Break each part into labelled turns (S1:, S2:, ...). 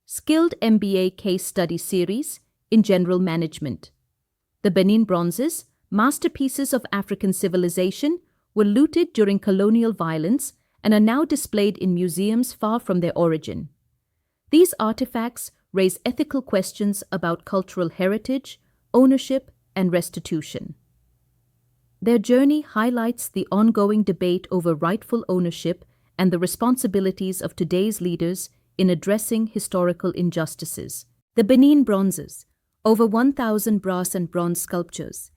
S1: Skilled MBA Case Study Series in General Management. The Benin Bronzes, masterpieces of African civilization, were looted during colonial violence and are now displayed in museums far from their origin. These artifacts raise ethical questions about cultural heritage, ownership, and restitution. Their journey highlights the ongoing debate over rightful ownership and the responsibilities of today's leaders in addressing historical injustices. The Benin Bronzes, over 1,000 brass and bronze sculptures,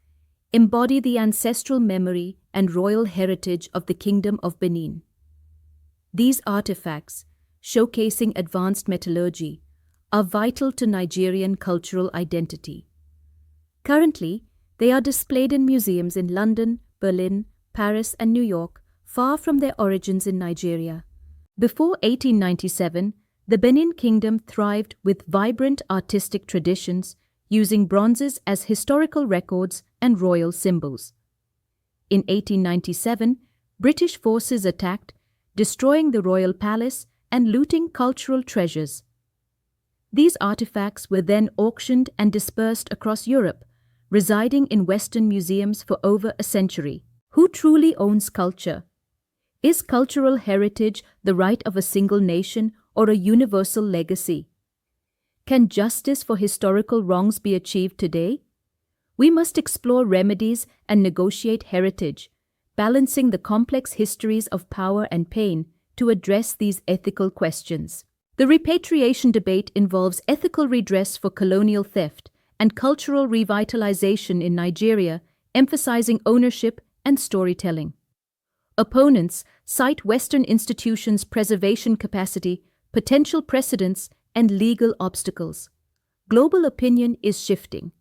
S1: embody the ancestral memory and royal heritage of the Kingdom of Benin. These artifacts, showcasing advanced metallurgy, are vital to Nigerian cultural identity. Currently, they are displayed in museums in London, Berlin, Paris, and New York, far from their origins in Nigeria. Before 1897, the Benin Kingdom thrived with vibrant artistic traditions, using bronzes as historical records and royal symbols. In 1897, British forces attacked, destroying the royal palace and looting cultural treasures. These artifacts were then auctioned and dispersed across Europe, residing in Western museums for over a century. Who truly owns culture? Is cultural heritage the right of a single nation or a universal legacy? Can justice for historical wrongs be achieved today? We must explore remedies and negotiate heritage, balancing the complex histories of power and pain to address these ethical questions. The repatriation debate involves ethical redress for colonial theft and cultural revitalization in Nigeria, emphasizing ownership and storytelling. Opponents cite Western institutions' preservation capacity, potential precedents, and legal obstacles. Global opinion is shifting,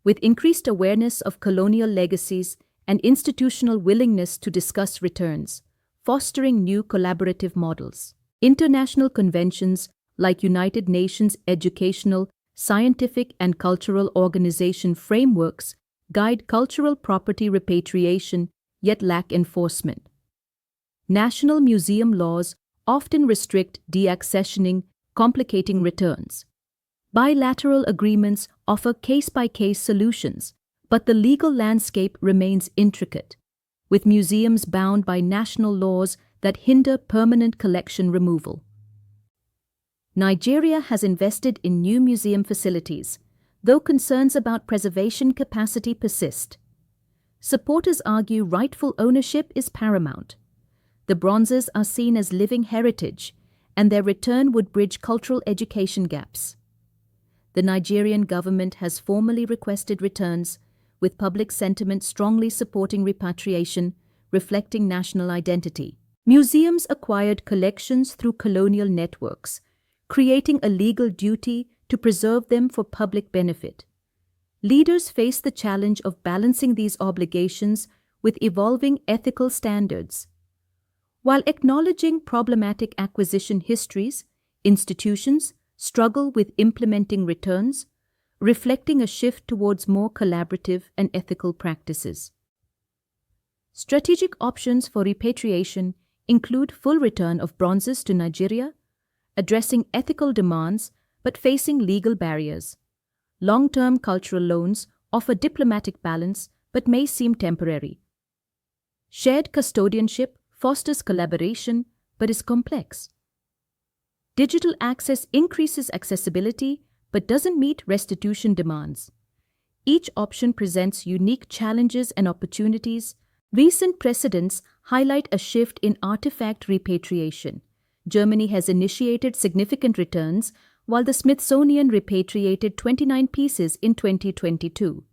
S1: with increased awareness of colonial legacies and institutional willingness to discuss returns, fostering new collaborative models. International conventions like United Nations Educational, Scientific, and Cultural Organization frameworks guide cultural property repatriation yet lack enforcement. National museum laws often restrict deaccessioning, complicating returns. Bilateral agreements offer case-by-case solutions, but the legal landscape remains intricate, with museums bound by national laws that hinder permanent collection removal. Nigeria has invested in new museum facilities, though concerns about preservation capacity persist. Supporters argue rightful ownership is paramount. The bronzes are seen as living heritage, and their return would bridge cultural education gaps. The Nigerian government has formally requested returns, with public sentiment strongly supporting repatriation, reflecting national identity. Museums acquired collections through colonial networks, creating a legal duty to preserve them for public benefit. Leaders face the challenge of balancing these obligations with evolving ethical standards. While acknowledging problematic acquisition histories, institutions struggle with implementing returns, reflecting a shift towards more collaborative and ethical practices. Strategic options for repatriation include full return of bronzes to Nigeria, addressing ethical demands but facing legal barriers. Long-term cultural loans offer diplomatic balance but may seem temporary. Shared custodianship fosters collaboration but is complex. Digital access increases accessibility but doesn't meet restitution demands. Each option presents unique challenges and opportunities. Recent precedents highlight a shift in artifact repatriation. Germany has initiated significant returns, while the Smithsonian repatriated 29 pieces in 2022.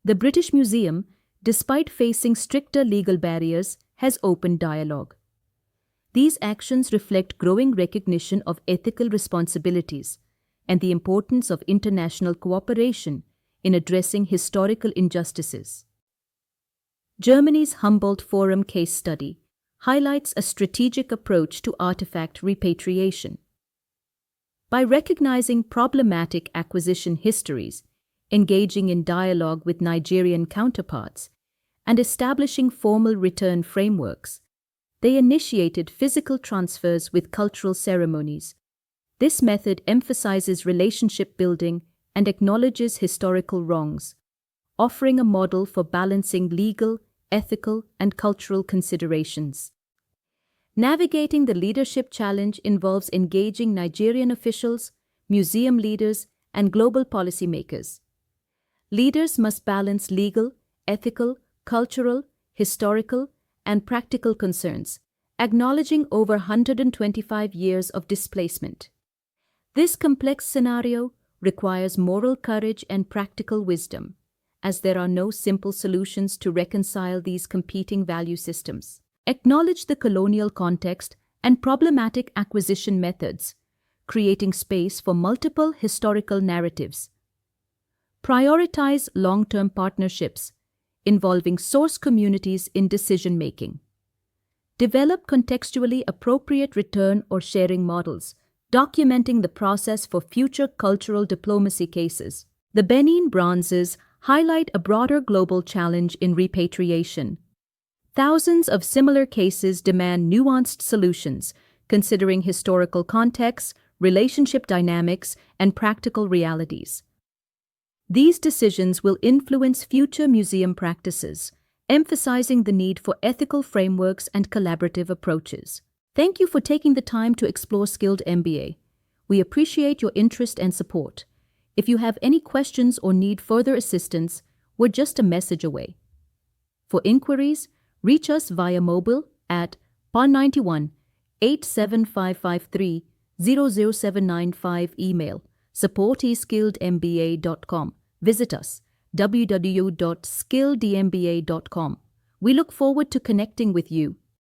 S1: The British Museum, despite facing stricter legal barriers, has opened dialogue. These actions reflect growing recognition of ethical responsibilities and the importance of international cooperation in addressing historical injustices. Germany's Humboldt Forum case study highlights a strategic approach to artifact repatriation. By recognizing problematic acquisition histories, engaging in dialogue with Nigerian counterparts, and establishing formal return frameworks, they initiated physical transfers with cultural ceremonies. This method emphasizes relationship building and acknowledges historical wrongs, offering a model for balancing legal, ethical, and cultural considerations. Navigating the leadership challenge involves engaging Nigerian officials, museum leaders, and global policymakers. Leaders must balance legal, ethical, cultural, historical, and practical concerns, acknowledging over 125 years of displacement. This complex scenario requires moral courage and practical wisdom, as there are no simple solutions to reconcile these competing value systems. Acknowledge the colonial context and problematic acquisition methods, creating space for multiple historical narratives. Prioritize long-term partnerships, involving source communities in decision-making. Develop contextually appropriate return or sharing models, documenting the process for future cultural diplomacy cases. The Benin Bronzes highlight a broader global challenge in repatriation. Thousands of similar cases demand nuanced solutions, considering historical contexts, relationship dynamics, and practical realities. These decisions will influence future museum practices, emphasizing the need for ethical frameworks and collaborative approaches. Thank you for taking the time to explore Skilled MBA. We appreciate your interest and support. If you have any questions or need further assistance, we're just a message away. For inquiries, reach us via mobile at +91 87553 00795, email support@skilledmba.com. Visit us www.skilledmba.com. We look forward to connecting with you.